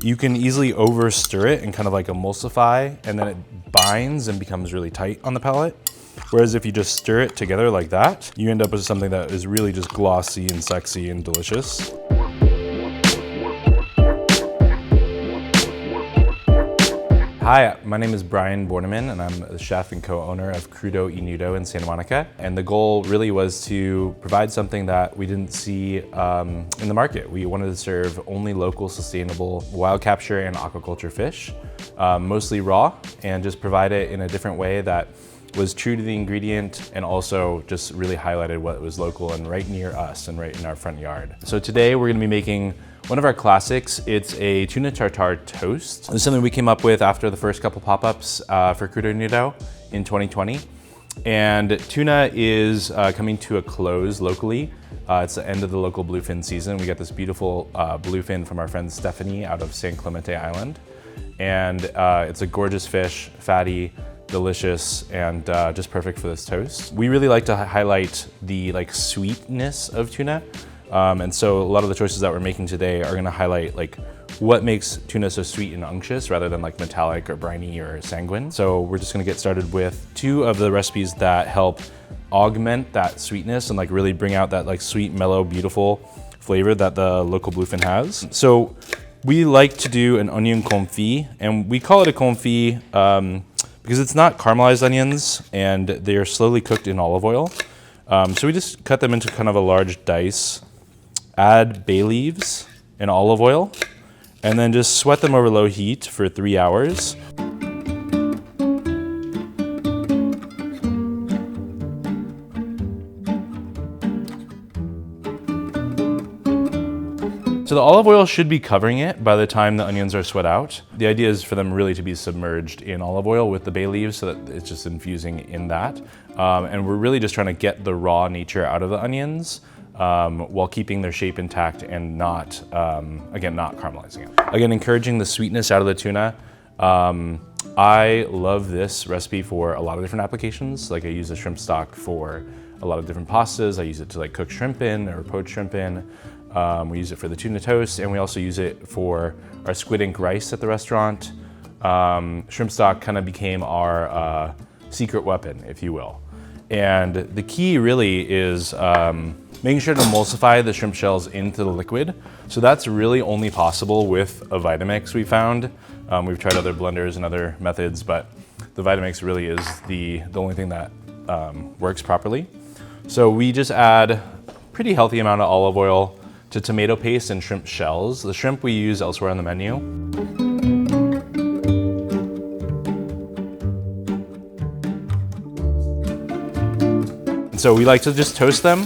you can easily over stir it and kind of like emulsify, and then it binds and becomes really tight on the palate. Whereas if you just stir it together like that, you end up with something that is really just glossy and sexy and delicious. Hi, my name is Brian Bornemann, and I'm the chef and co-owner of Crudo y Nudo in Santa Monica. And the goal really was to provide something that we didn't see in the market. We wanted to serve only local, sustainable wild capture and aquaculture fish, mostly raw, and just provide it in a different way that was true to the ingredient and also just really highlighted what was local and right near us and right in our front yard. So today we're gonna be making one of our classics. It's a tuna tartare toast. This is something we came up with after the first couple pop-ups for Crudo y Nudo in 2020. And tuna is coming to a close locally. It's the end of the local bluefin season. We got this beautiful bluefin from our friend Stephanie out of San Clemente Island. And it's a gorgeous fish, fatty, delicious, and just perfect for this toast. We really like to highlight the sweetness of tuna. And so a lot of the choices that we're making today are gonna highlight what makes tuna so sweet and unctuous rather than metallic or briny or sanguine. So we're just gonna get started with two of the recipes that help augment that sweetness and really bring out that sweet, mellow, beautiful flavor that the local bluefin has. So we like to do an onion confit, and we call it a confit because it's not caramelized onions and they are slowly cooked in olive oil. So we just cut them into kind of a large dice, add bay leaves and olive oil, and then just sweat them over low heat for 3 hours. So the olive oil should be covering it by the time the onions are sweat out. The idea is for them really to be submerged in olive oil with the bay leaves so that it's just infusing in that. And we're really just trying to get the raw nature out of the onions while keeping their shape intact and not, again, not caramelizing it. Again, encouraging the sweetness out of the tuna. I love this recipe for a lot of different applications. I use the shrimp stock for a lot of different pastas. I use it to cook shrimp in or poach shrimp in. We use it for the tuna toast, and we also use it for our squid ink rice at the restaurant. Shrimp stock kind of became our secret weapon, if you will. And the key really is making sure to emulsify the shrimp shells into the liquid. So that's really only possible with a Vitamix, we found. We've tried other blenders and other methods, but the Vitamix really is the only thing that works properly. So we just add a pretty healthy amount of olive oil to tomato paste and shrimp shells. The shrimp we use elsewhere on the menu. And so we like to just toast them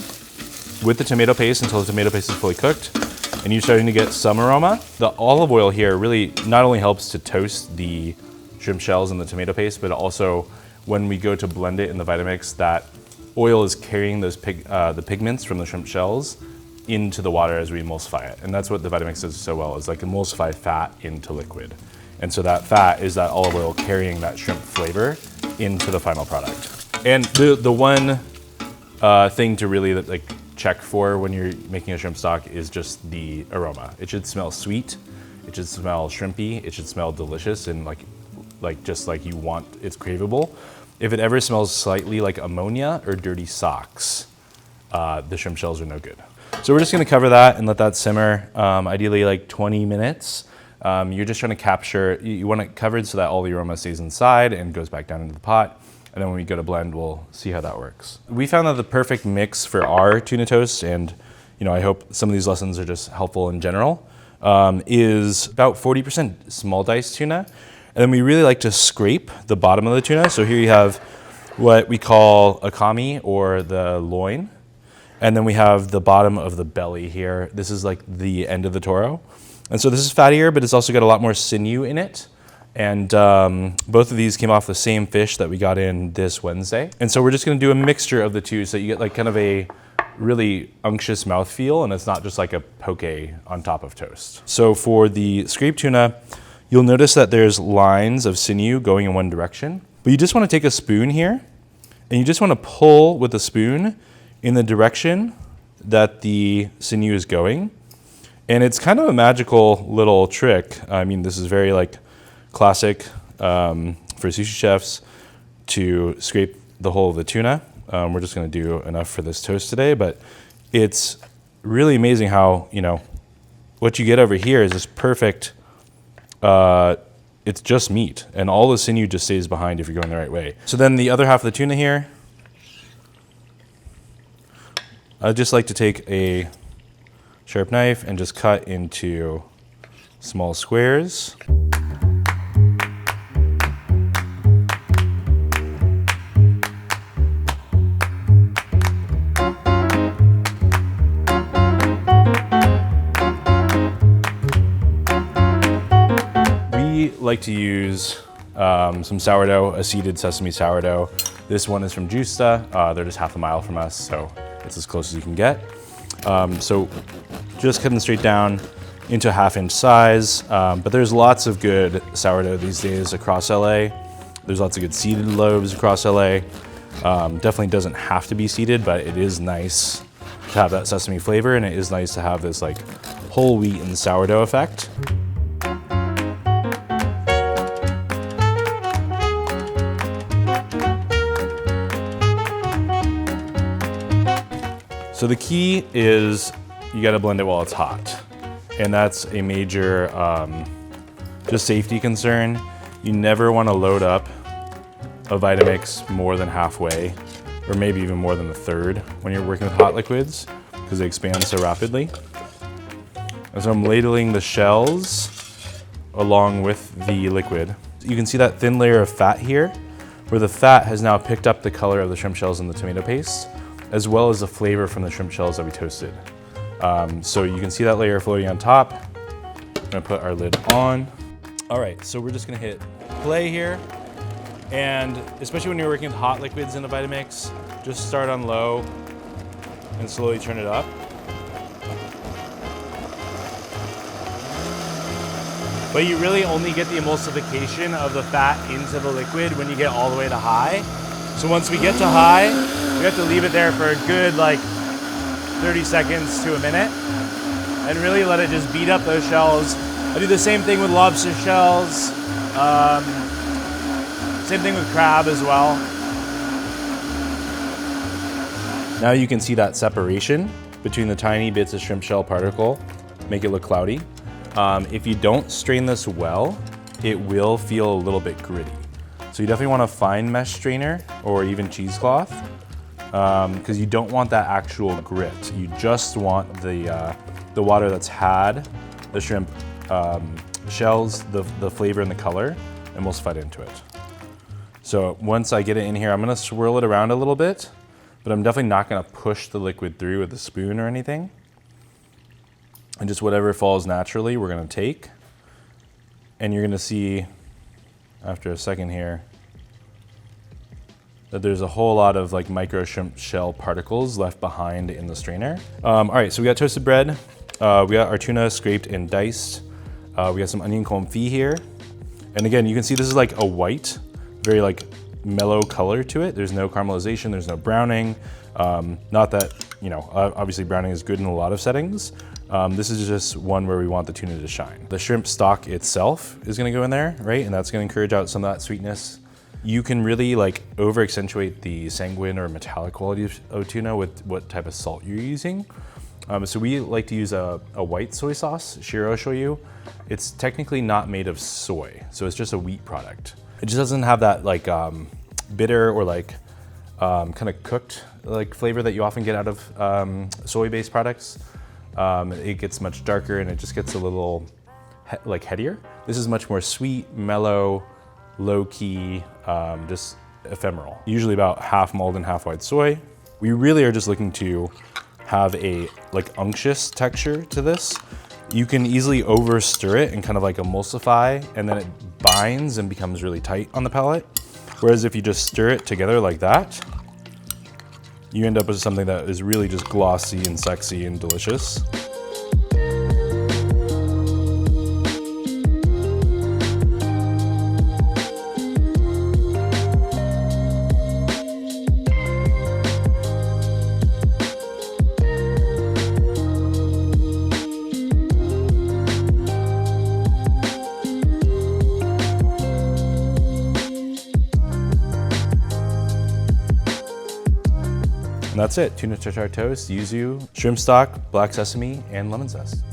with the tomato paste until the tomato paste is fully cooked and you're starting to get some aroma. The olive oil here really not only helps to toast the shrimp shells and the tomato paste, but also when we go to blend it in the Vitamix, that oil is carrying those the pigments from the shrimp shells into the water as we emulsify it. And that's what the Vitamix does so well, is emulsify fat into liquid. And so that fat is that olive oil carrying that shrimp flavor into the final product. And the one thing to really check for when you're making a shrimp stock is just the aroma. It should smell sweet, it should smell shrimpy, it should smell delicious and just like you want, it's craveable. If it ever smells slightly like ammonia or dirty socks, the shrimp shells are no good. So we're just gonna cover that and let that simmer, ideally 20 minutes. You're just trying to capture, you want it covered so that all the aroma stays inside and goes back down into the pot. And then when we go to blend, we'll see how that works. We found that the perfect mix for our tuna toast, and I hope some of these lessons are just helpful in general, is about 40% small diced tuna. And then we really like to scrape the bottom of the tuna. So here you have what we call a kami, or the loin. And then we have the bottom of the belly here. This is the end of the toro. And so this is fattier, but it's also got a lot more sinew in it. And both of these came off the same fish that we got in this Wednesday. And so we're just gonna do a mixture of the two so you get kind of a really unctuous mouthfeel, and it's not just a poke on top of toast. So for the scraped tuna, you'll notice that there's lines of sinew going in one direction. But you just wanna take a spoon here, and you just wanna pull with the spoon in the direction that the sinew is going. And it's kind of a magical little trick. I mean, this is very like classic for sushi chefs to scrape the whole of the tuna. We're just gonna do enough for this toast today, but it's really amazing how, you know, what you get over here is this perfect, it's just meat, and all the sinew just stays behind if you're going the right way. So then the other half of the tuna here, I'd just like to take a sharp knife and just cut into small squares. We like to use some sourdough, a seeded sesame sourdough. This one is from Justa. They're just half a mile from us, so it's as close as you can get. So just cutting straight down into a 1/2 inch size, but there's lots of good sourdough these days across LA. There's lots of good seeded loaves across LA. Definitely doesn't have to be seeded, but it is nice to have that sesame flavor, and it is nice to have this like whole wheat and sourdough effect. So the key is you gotta blend it while it's hot. And that's a major just safety concern. You never wanna load up a Vitamix more than halfway, or maybe even more than a third when you're working with hot liquids, because they expand so rapidly. And so I'm ladling the shells along with the liquid. You can see that thin layer of fat here, where the fat has now picked up the color of the shrimp shells and the tomato paste, as well as the flavor from the shrimp shells that we toasted. So you can see that layer floating on top. I'm gonna put our lid on. All right, so we're just gonna hit play here. And especially when you're working with hot liquids in a Vitamix, just start on low and slowly turn it up. But you really only get the emulsification of the fat into the liquid when you get all the way to high. So once we get to high, we have to leave it there for a good like 30 seconds to a minute and really let it just beat up those shells. I do the same thing with lobster shells, same thing with crab as well. Now you can see that separation between the tiny bits of shrimp shell particle, make it look cloudy. If you don't strain this well, it will feel a little bit gritty. So you definitely want a fine mesh strainer or even cheesecloth, because you don't want that actual grit. You just want the water that's had the shrimp shells, the flavor and the color emulsified into it. So once I get it in here, I'm gonna swirl it around a little bit, but I'm definitely not gonna push the liquid through with a spoon or anything. And just whatever falls naturally, we're gonna take. And you're gonna see after a second here that there's a whole lot of like micro shrimp shell particles left behind in the strainer. All right, so we got toasted bread. We got our tuna scraped and diced. We got some onion confit here. And again, you can see this is like a white, very like mellow color to it. There's no caramelization, there's no browning. Not that, you know, obviously browning is good in a lot of settings. This is just one where we want the tuna to shine. The shrimp stock itself is gonna go in there, right? And that's gonna encourage out some of that sweetness. You can really like over accentuate the sanguine or metallic quality of tuna with what type of salt you're using. So we like to use a white soy sauce, Shiro shoyu. It's technically not made of soy, so it's just a wheat product. It just doesn't have that like bitter or like kind of cooked like flavor that you often get out of soy-based products. It gets much darker and it just gets a little like headier. This is much more sweet, mellow, low-key, just ephemeral. Usually about half mulled and half white soy. We really are just looking to have a like unctuous texture to this. You can easily over stir it and kind of like emulsify, and then it binds and becomes really tight on the palate. Whereas if you just stir it together like that, you end up with something that is really just glossy and sexy and delicious. And that's it, tuna tartare toast, yuzu, shrimp stock, black sesame, and lemon zest.